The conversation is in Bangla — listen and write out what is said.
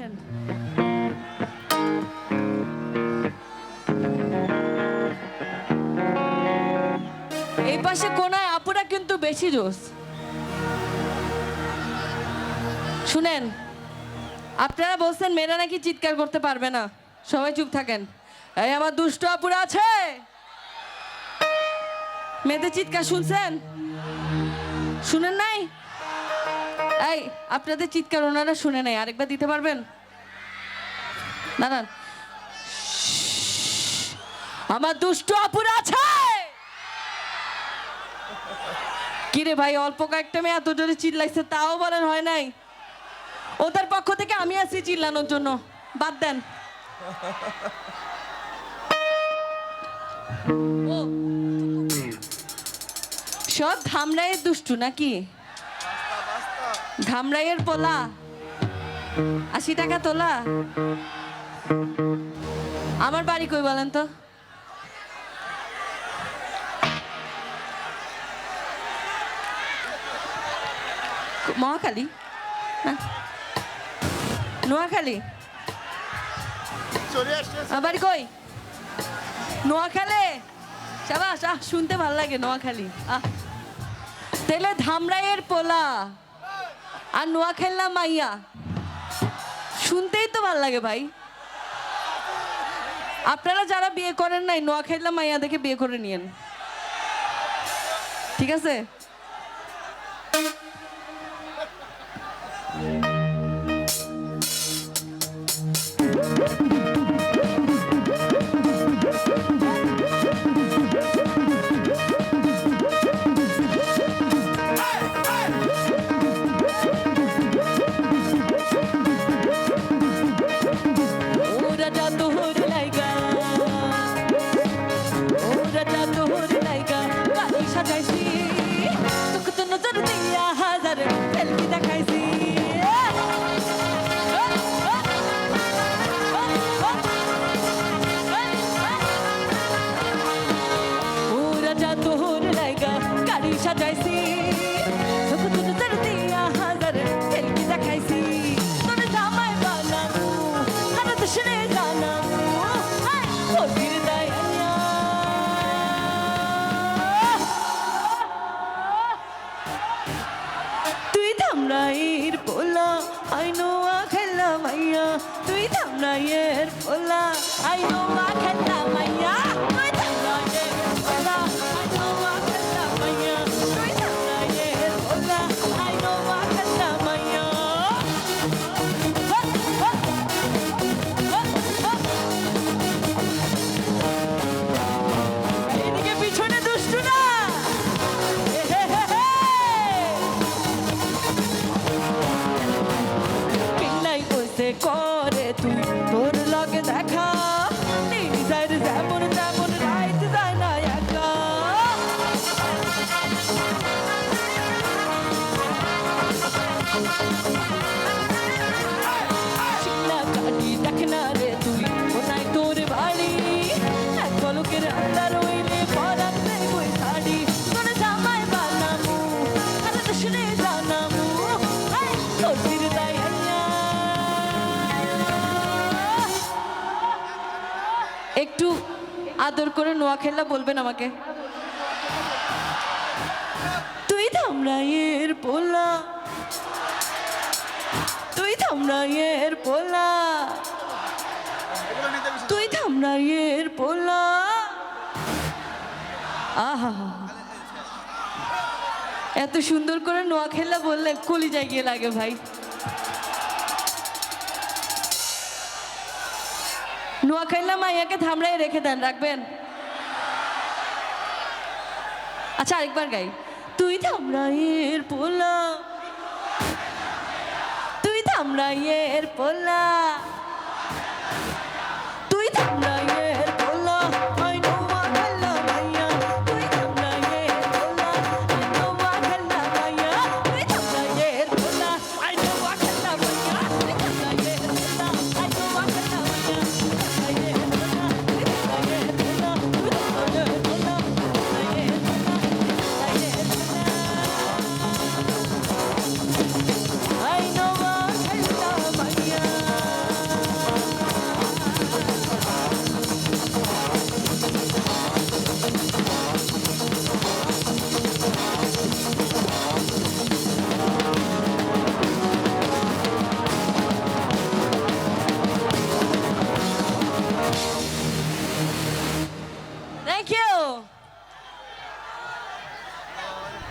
বসেন। এই পাশে কোনায় আপুরা কিন্তু বেশি জোশ। শুনেন, আপনারা বলছেন মেয়েরা নাকি চিৎকার করতে পারবে না, সবাই চুপ থাকেন। এই আমার দুষ্ট আপুরা আছে, মেয়েদের চিৎকার শুনছেন? শুনেন নাই? এই আপনাদের চিৎকার ওনারা শুনে নাই, আরেকবার দিতে পারবেন? দাঁড়ান। আমার দুষ্ট আপুরা আছে। কিরে ভাই, অল্প কয়েকটা মেয়ে এত জোরে চিল্লাইছে, তাও বলেন হয় নাই? ওদের পক্ষ থেকে আমি আছি চিল্লানোর জন্য, বাদ দেন। সব ধামরাইয়ের দুষ্টু নাকি? ধামরাইয়ের পোলা, 80 টাকা তোলা। আমার বাড়ি কই বলেন তো? মহাখালী না, নোয়াখালী। আমার বাড়ি কই? নোয়াখালী। সাবাস, শুনতে ভাল লাগে নোয়াখালী। তাহলে ধামরাইয়ের পোলা আর নোয়াখালী মাইয়া, শুনতেই তো ভাল লাগে ভাই। আপনারা যারা বিয়ে করেন নাই, নোয়াখালী মাইয়া দেখে বিয়ে করে নিয়েন, ঠিক আছে? ধামরাইয়ের পোলা আই নোয়া খেলা মাইয়া, তুই ধামরাইয়ের পোলা আই নোয়া খেলা মাইয়া, তুই ধামরাইয়ের পোলা আই নোয়া খেলা মাইয়া, তুই ধামরাইয়ের পোলা আই নোয়া খেলা মাইয়া। এদিকে পিছনে দুষ্টু না, করে তুই তোর লগে দেখা, নিজের যেমন তেমন রাইত যায় না একা। চিল্লা কাটি দেখ না রে তুই, কোনায় তোর বাড়ি, এক পলকের আন্দার হইলে পরাতে কই শাড়ি, তোর জামাই বানামু আর দশরে জানামু, তোর ফির দায় একটু আদর করে নোয়াখালী বলবেন আমাকে? তুই ধামরাইয়ের পোলা, তুই ধামরাইয়ের পোলা, তুই ধামরাইয়ের পোলা। আহা, এত সুন্দর করে নোয়াখালী বললে কলিজায় গিয়ে লাগে ভাই। নোয়াখালী মাইয়াকে ধামরাই রেখে দেন, রাখবেন? আচ্ছা আরেকবার গাই। তুই ধামরাইয়ের পোলা, তুই ধামরাইয়ের পোলা,